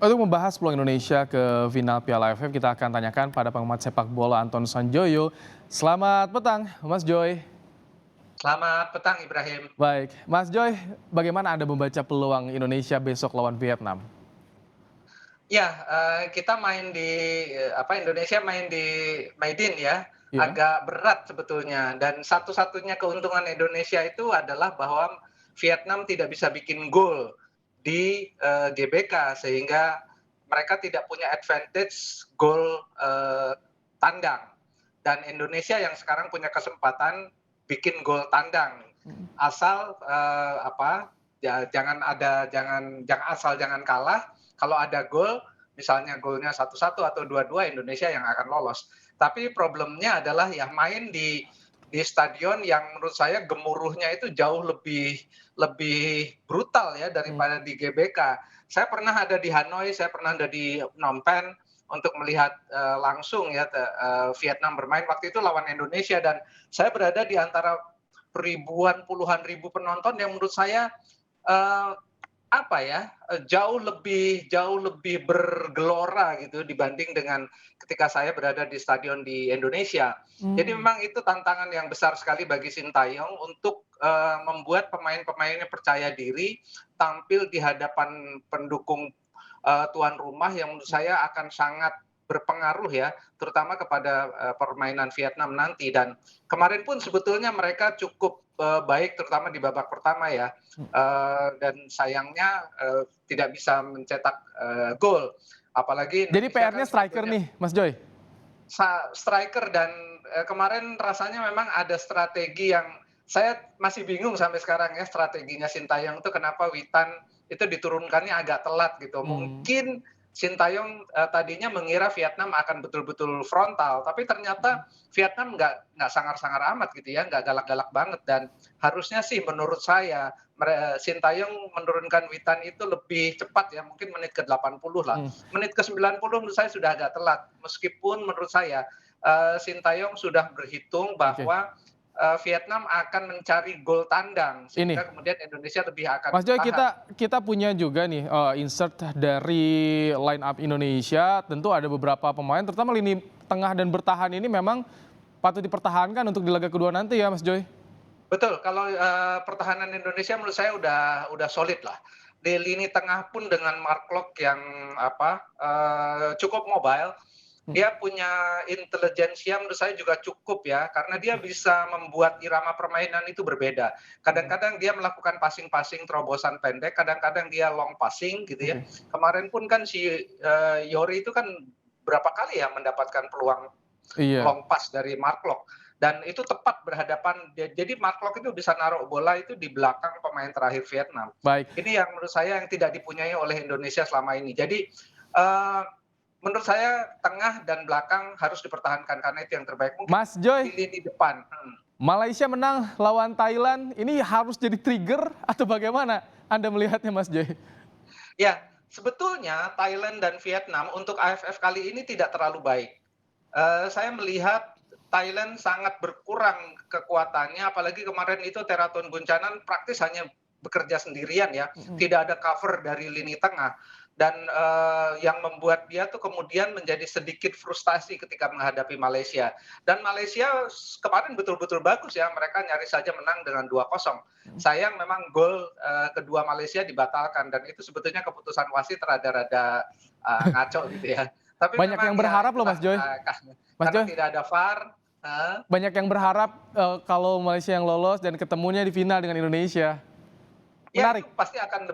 Untuk membahas peluang Indonesia ke final Piala AFF, kita akan tanyakan pada pengamat sepak bola Anton Sanjoyo. Selamat petang, Mas Joy. Selamat petang Ibrahim. Baik, Mas Joy, bagaimana Anda membaca peluang Indonesia besok lawan Vietnam? Ya, kita main di Indonesia main di Maidin ya, Iya. agak berat sebetulnya dan satu-satunya keuntungan Indonesia itu adalah bahwa Vietnam tidak bisa bikin gol di, GBK sehingga mereka tidak punya advantage gol, tandang dan Indonesia yang sekarang punya kesempatan bikin gol tandang. Asal, jangan kalah, kalau ada gol, misalnya golnya 1-1 atau 2-2 Indonesia yang akan lolos. Tapi problemnya adalah ya main di stadion yang menurut saya gemuruhnya itu jauh lebih lebih brutal ya Hmm. daripada di GBK. Saya pernah ada di Hanoi, saya pernah ada di Phnom Penh untuk melihat, langsung ya Vietnam bermain waktu itu lawan Indonesia dan saya berada di antara ribuan, puluhan ribu penonton yang menurut saya, eee, jauh lebih bergelora gitu dibanding dengan ketika saya berada di stadion di Indonesia. Jadi Hmm. memang itu tantangan yang besar sekali bagi Sintayong untuk, membuat pemain-pemainnya percaya diri, tampil di hadapan pendukung, tuan rumah yang menurut saya akan sangat berpengaruh ya, terutama kepada, permainan Vietnam nanti dan kemarin pun sebetulnya mereka cukup, baik terutama di babak pertama ya. Dan sayangnya, tidak bisa mencetak, gol. Apalagi Jadi Indonesia PR-nya kan striker sebetulnya nih, Mas Joy. striker dan, kemarin rasanya memang ada strategi yang saya masih bingung sampai sekarang ya strateginya Sintayong itu kenapa Witan itu diturunkannya agak telat gitu. Hmm. Mungkin Sintayong, tadinya mengira Vietnam akan betul-betul frontal, tapi ternyata Vietnam nggak sangar-sangar amat gitu ya, nggak galak-galak banget dan harusnya sih menurut saya Sintayong menurunkan Witan itu lebih cepat ya, mungkin menit ke 80 lah. Hmm. Menit ke 90 menurut saya sudah agak telat, meskipun menurut saya, Sintayong sudah berhitung Oke. bahwa, Vietnam akan mencari gol tandang, Ini, sehingga kemudian Indonesia lebih akan Mas Joy, bertahan. kita punya juga nih insert dari line up Indonesia. Tentu ada beberapa pemain, terutama lini tengah dan bertahan ini memang patut dipertahankan untuk di laga kedua nanti ya, Mas Joy. Betul, kalau, pertahanan Indonesia menurut saya udah solid lah. Di lini tengah pun dengan Mark Klok yang cukup mobile, Hmm. dia punya intelijensia menurut saya juga cukup ya, karena dia bisa membuat irama permainan itu berbeda. Hmm. Kadang-kadang dia melakukan passing-passing terobosan pendek, kadang-kadang dia long passing gitu ya. Oke. Kemarin pun kan si, Yori itu kan berapa kali ya mendapatkan peluang Iya. long pass dari Mark Klok dan itu tepat berhadapan jadi Mark Klok itu bisa naruh bola itu di belakang pemain terakhir Vietnam. Baik. Ini yang menurut saya yang tidak dipunyai oleh Indonesia selama ini. Jadi, eee, menurut saya tengah dan belakang harus dipertahankan karena itu yang terbaik. Mungkin Mas Joy, di lini depan Malaysia menang lawan Thailand, ini harus jadi trigger atau bagaimana Anda melihatnya, Mas Joy? ya sebetulnya Thailand dan Vietnam untuk AFF kali ini tidak terlalu baik. Saya melihat Thailand sangat berkurang kekuatannya, apalagi kemarin itu Teraton Buncanan praktis hanya bekerja sendirian ya, Mhm. tidak ada cover dari lini tengah. Dan yang membuat dia tuh kemudian menjadi sedikit frustasi ketika menghadapi Malaysia. Dan Malaysia kemarin betul-betul bagus ya, mereka nyaris saja menang dengan 2-0. Sayang memang gol kedua Malaysia dibatalkan dan itu sebetulnya keputusan wasit rada-rada ngaco gitu ya. Tapi Banyak yang memang ya berharap loh, itulah, Mas Joy. Mas karena Joy, tidak ada VAR heeh, banyak yang berharap kalau Malaysia yang lolos dan ketemunya di final dengan Indonesia. ya itu Menarik. pasti akan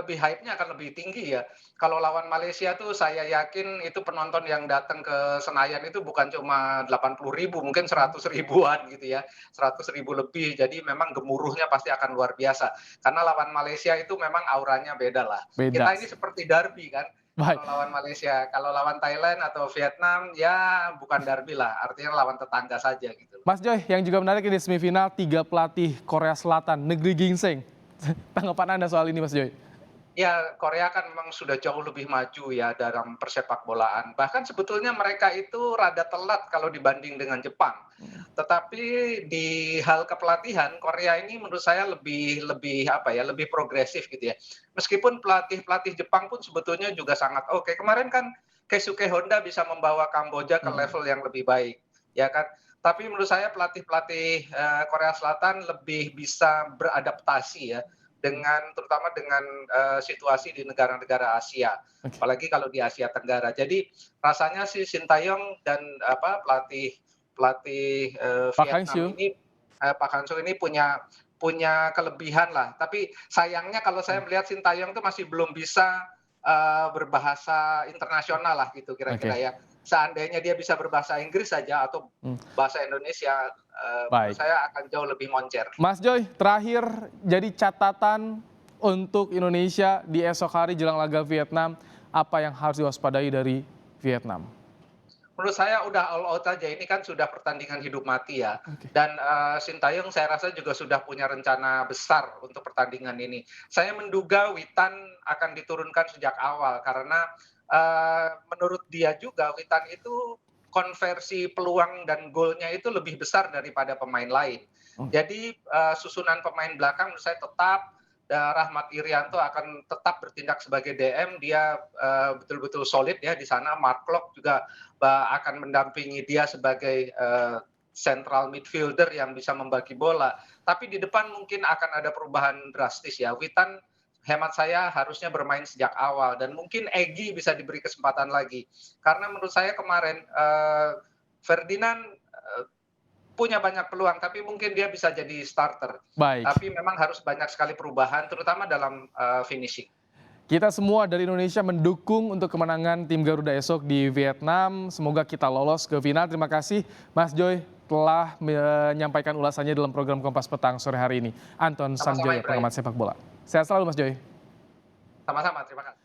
lebih hype-nya akan lebih tinggi ya. Kalau lawan Malaysia tuh saya yakin itu penonton yang datang ke Senayan itu bukan cuma 80 ribu, mungkin 100 ribuan gitu ya, 100 ribu lebih. Jadi memang gemuruhnya pasti akan luar biasa. Karena lawan Malaysia itu memang auranya beda lah. Beda. Kita ini seperti derby kan, Baik. kalau lawan Malaysia. Kalau lawan Thailand atau Vietnam, ya bukan derby lah, artinya lawan tetangga saja gitu. Mas Joy, yang juga menarik di semifinal, tiga pelatih Korea Selatan, negeri gingseng. Tanggapan Anda soal ini, Mas Joy? Ya, Korea kan memang sudah jauh lebih maju ya dalam persepakbolaan. Bahkan sebetulnya mereka itu rada telat kalau dibanding dengan Jepang. Mhm. Tetapi di hal kepelatihan, Korea ini menurut saya lebih lebih apa ya, lebih progresif gitu ya. Meskipun pelatih-pelatih Jepang pun sebetulnya juga sangat oke. Kemarin kan Keisuke Honda bisa membawa Kamboja ke Mhm. level yang lebih baik, ya kan. Tapi menurut saya pelatih-pelatih Korea Selatan lebih bisa beradaptasi ya terutama dengan situasi di negara-negara Asia, Oke. apalagi kalau di Asia Tenggara. Jadi rasanya sih Sintayong dan pelatih pelatih Pak Vietnam Hangzhou. ini, Pak Hang-seo ini punya punya kelebihan lah. Tapi sayangnya kalau saya Mhm. melihat Sintayong itu masih belum bisa berbahasa internasional lah gitu kira-kira Oke. ya. Seandainya dia bisa berbahasa Inggris saja atau Mmm, bahasa Indonesia, menurut baik. saya akan jauh lebih moncer. Mas Joy, terakhir jadi catatan untuk Indonesia di esok hari jelang laga Vietnam, apa yang harus diwaspadai dari Vietnam? Menurut saya udah all out aja, ini kan sudah pertandingan hidup mati ya. Oke. Dan Sintayong saya rasa juga sudah punya rencana besar untuk pertandingan ini. Saya menduga Witan akan diturunkan sejak awal karena menurut dia juga Witan itu konversi peluang dan golnya itu lebih besar daripada pemain lain. Mmm, Jadi susunan pemain belakang menurut saya tetap Rahmat Irianto akan tetap bertindak sebagai DM, dia betul-betul solid ya di sana. Mark Klok juga akan mendampingi dia sebagai central midfielder yang bisa membagi bola. Tapi di depan mungkin akan ada perubahan drastis ya. Witan hemat saya harusnya bermain sejak awal dan mungkin Egy bisa diberi kesempatan lagi. Karena menurut saya kemarin Ferdinand punya banyak peluang, tapi mungkin dia bisa jadi starter. baik. Tapi memang harus banyak sekali perubahan, terutama dalam finishing. Kita semua dari Indonesia mendukung untuk kemenangan tim Garuda esok di Vietnam. Semoga kita lolos ke final. Terima kasih Mas Joy telah menyampaikan ulasannya dalam program Kompas Petang sore hari ini. Anton Sama-sama Sanjoyo, Ibrahim. pengamat sepak bola. Sehat selalu Mas Joy. Sama-sama, terima kasih.